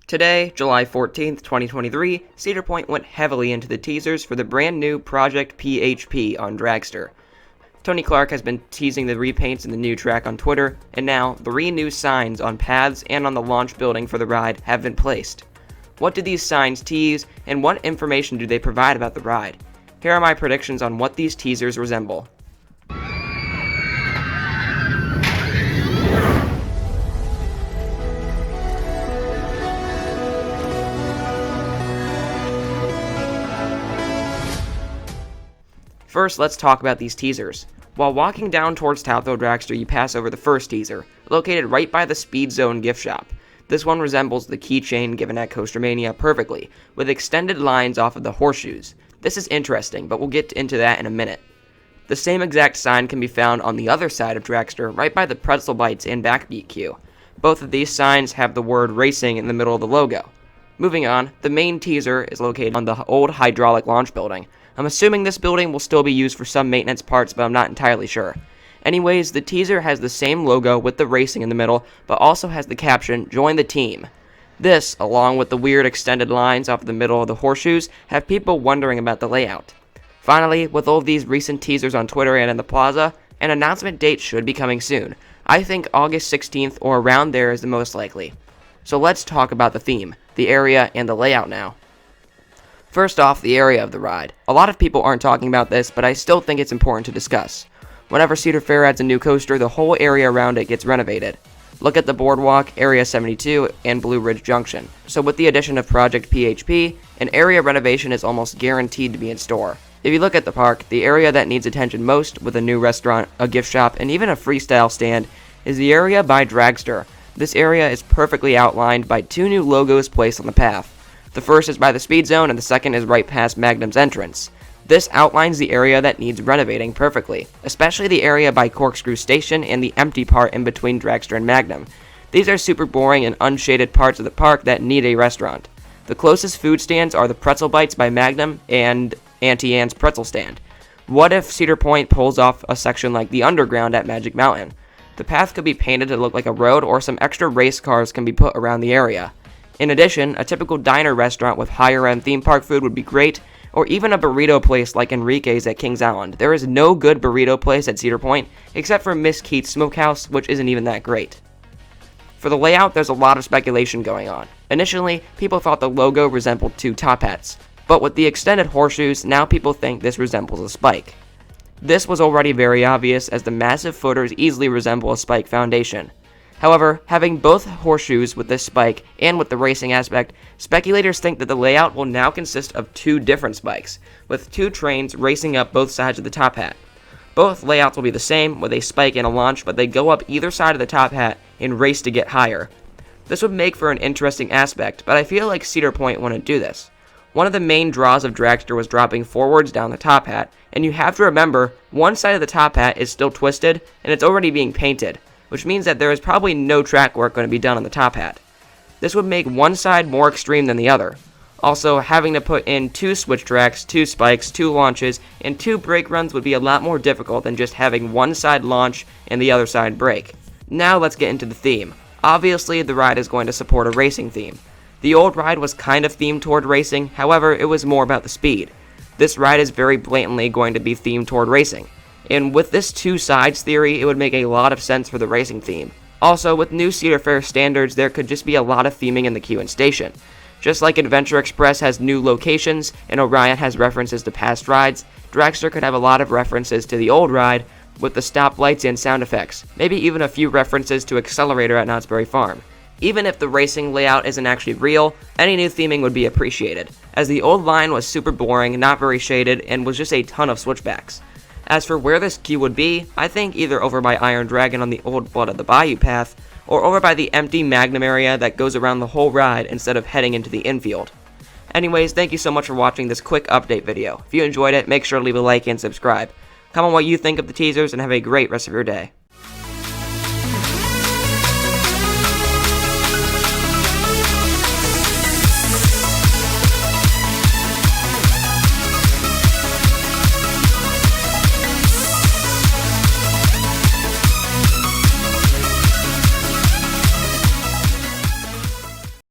Today, July 14th, 2023, Cedar Point went heavily into the teasers for the brand new Project PHP on Dragster. Tony Clark has been teasing the repaints in the new track on Twitter, and now 3 new signs on paths and on the launch building for the ride have been placed. What do these signs tease, and what information do they provide about the ride? Here are my predictions on what these teasers resemble. First, let's talk about these teasers. While walking down towards Tautho Dragster, you pass over the first teaser, located right by the Speed Zone gift shop. This one resembles the keychain given at Coastermania perfectly, with extended lines off of the horseshoes. This is interesting, but we'll get into that in a minute. The same exact sign can be found on the other side of Dragster, right by the Pretzel Bites and Backbeat queue. Both of these signs have the word racing in the middle of the logo. Moving on, the main teaser is located on the old hydraulic launch building. I'm assuming this building will still be used for some maintenance parts, but I'm not entirely sure. Anyways, the teaser has the same logo with the racing in the middle, but also has the caption, "Join the team." This, along with the weird extended lines off the middle of the horseshoes, have people wondering about the layout. Finally, with all of these recent teasers on Twitter and in the plaza, an announcement date should be coming soon. I think August 16th or around there is the most likely. So let's talk about the theme, the area, and the layout now. First off, the area of the ride. A lot of people aren't talking about this, but I still think it's important to discuss. Whenever Cedar Fair adds a new coaster, the whole area around it gets renovated. Look at the boardwalk, Area 72, and Blue Ridge Junction. So with the addition of Project PHP, an area renovation is almost guaranteed to be in store. If you look at the park, the area that needs attention most, with a new restaurant, a gift shop, and even a freestyle stand, is the area by Dragster. This area is perfectly outlined by 2 new logos placed on the path. The first is by the Speed Zone, and the second is right past Magnum's entrance. This outlines the area that needs renovating perfectly, especially the area by Corkscrew Station and the empty part in between Dragster and Magnum. These are super boring and unshaded parts of the park that need a restaurant. The closest food stands are the Pretzel Bites by Magnum and Auntie Anne's Pretzel Stand. What if Cedar Point pulls off a section like the Underground at Magic Mountain? The path could be painted to look like a road, or some extra race cars can be put around the area. In addition, a typical diner restaurant with higher-end theme park food would be great, or even a burrito place like Enrique's at Kings Island. There is no good burrito place at Cedar Point, except for Miss Keith's Smokehouse, which isn't even that great. For the layout, there's a lot of speculation going on. Initially, people thought the logo resembled 2 top hats, but with the extended horseshoes, now people think this resembles a spike. This was already very obvious, as the massive footers easily resemble a spike foundation. However, having both horseshoes with this spike and with the racing aspect, speculators think that the layout will now consist of 2 different spikes, with 2 trains racing up both sides of the top hat. Both layouts will be the same, with a spike and a launch, but they go up either side of the top hat and race to get higher. This would make for an interesting aspect, but I feel like Cedar Point wouldn't do this. One of the main draws of Dragster was dropping forwards down the top hat, and you have to remember, one side of the top hat is still twisted, and it's already being painted, which means that there is probably no track work going to be done on the top hat. This would make one side more extreme than the other. Also, having to put in 2 switch tracks, 2 spikes, 2 launches, and 2 brake runs would be a lot more difficult than just having one side launch and the other side brake. Now let's get into the theme. Obviously, the ride is going to support a racing theme. The old ride was kind of themed toward racing, however, it was more about the speed. This ride is very blatantly going to be themed toward racing. And with this 2 sides theory, it would make a lot of sense for the racing theme. Also, with new Cedar Fair standards, there could just be a lot of theming in the queue and station. Just like Adventure Express has new locations, and Orion has references to past rides, Dragster could have a lot of references to the old ride, with the stoplights and sound effects, maybe even a few references to Accelerator at Knott's Berry Farm. Even if the racing layout isn't actually real, any new theming would be appreciated, as the old line was super boring, not very shaded, and was just a ton of switchbacks. As for where this queue would be, I think either over by Iron Dragon on the old Blood of the Bayou path, or over by the empty Magnum area that goes around the whole ride instead of heading into the infield. Anyways, thank you so much for watching this quick update video. If you enjoyed it, make sure to leave a like and subscribe. Comment what you think of the teasers, and have a great rest of your day.